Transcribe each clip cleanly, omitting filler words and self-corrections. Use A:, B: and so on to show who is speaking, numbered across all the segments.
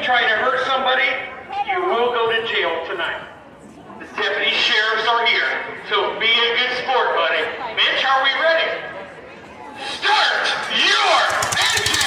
A: try to hurt somebody, you will go to jail tonight. The deputy sheriffs are here, so be a good sport, buddy. Mitch, are we ready? Start your engine!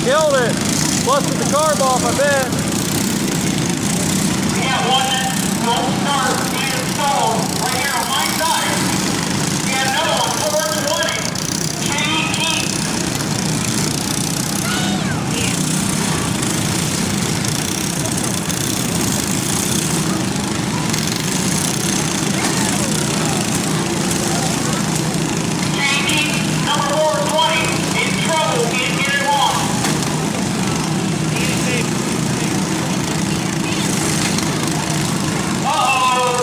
B: Killed it. Busted the carb off, I bet.
A: We got one that won't start being installed right here on my side. We got another one, 420. JT. JT, number 420, in trouble, can't get it on. Uh-oh.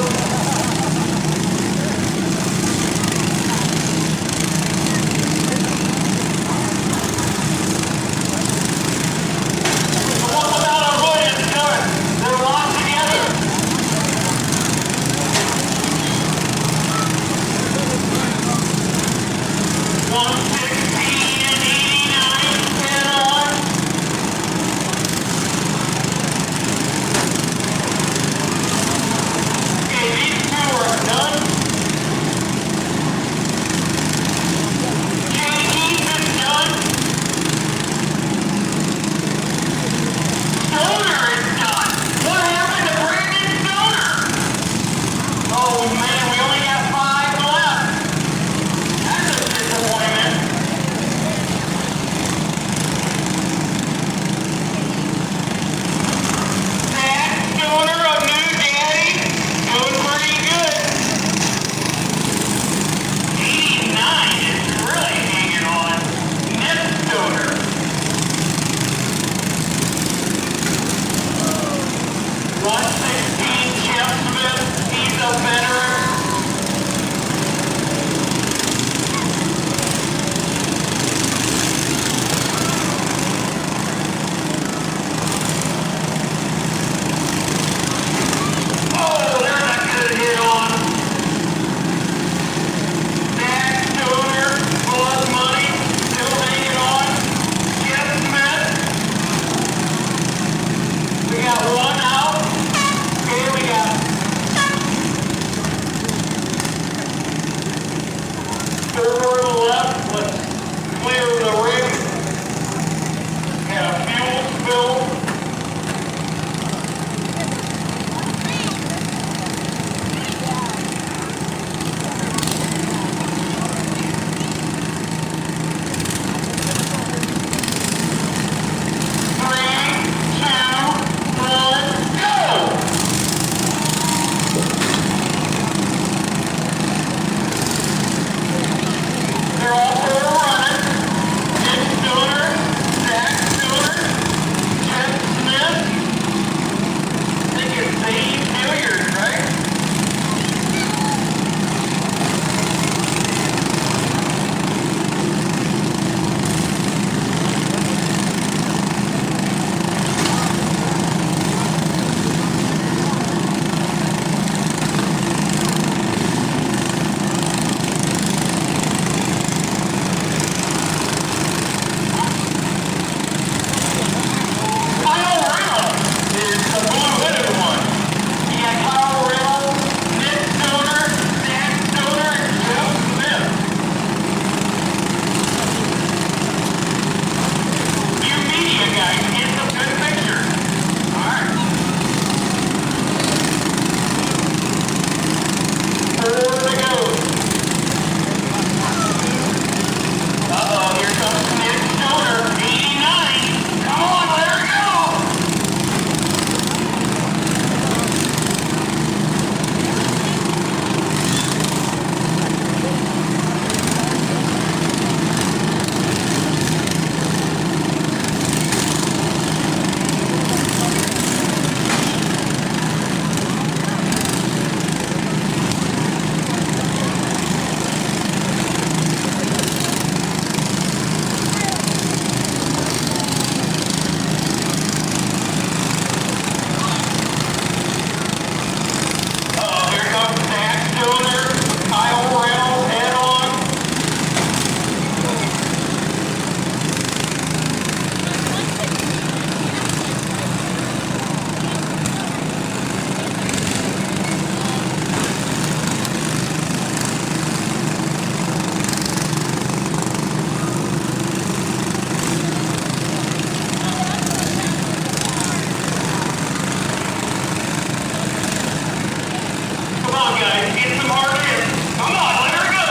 A: guys. Get some hard hits. Come on, let her go.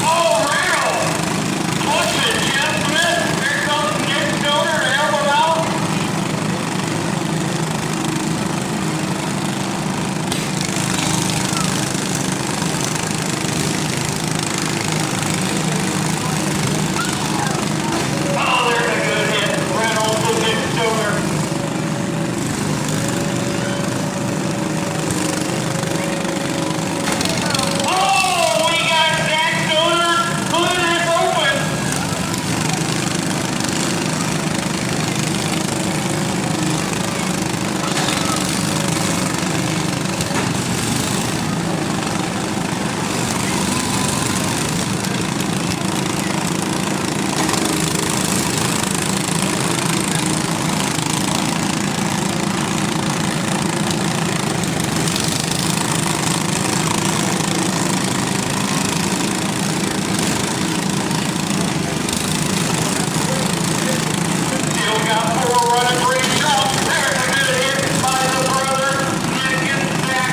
A: Oh, Randall. Push it, Jeff Smith. Here comes Nick Stoner to help him out. Oh, there's a good hit. Reynolds to Nick Stoner. Oh, we got Zach Stoner. Hood is open. Still got 4 running pretty strong. There's a good hit by the brother. Nick and Zach.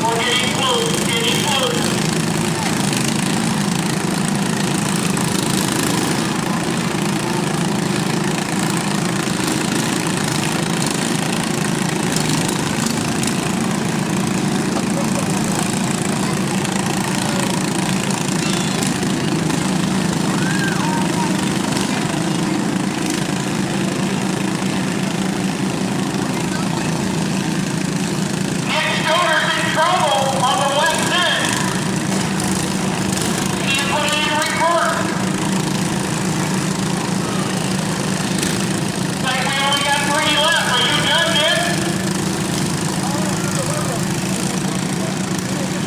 A: We're getting close, getting close. Nick Stoner's in trouble on the left end. Can't put it in reverse. Like we only got 3 left. Are you done, Nick?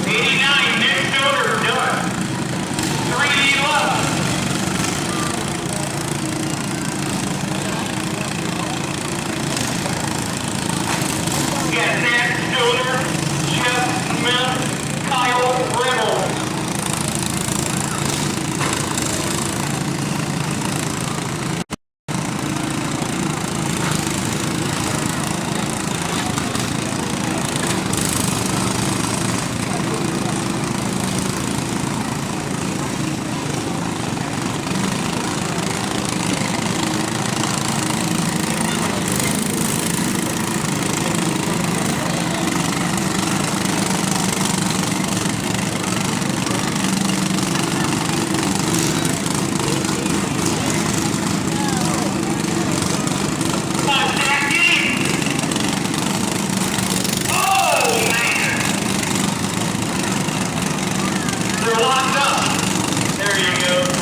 A: 89, Nick Stoner done. 3 left. Yeah, Zach Stoner, Jeff Smith, Kyle Reynolds. Come on, Zach, get him. Oh, man. They're locked up. There you go.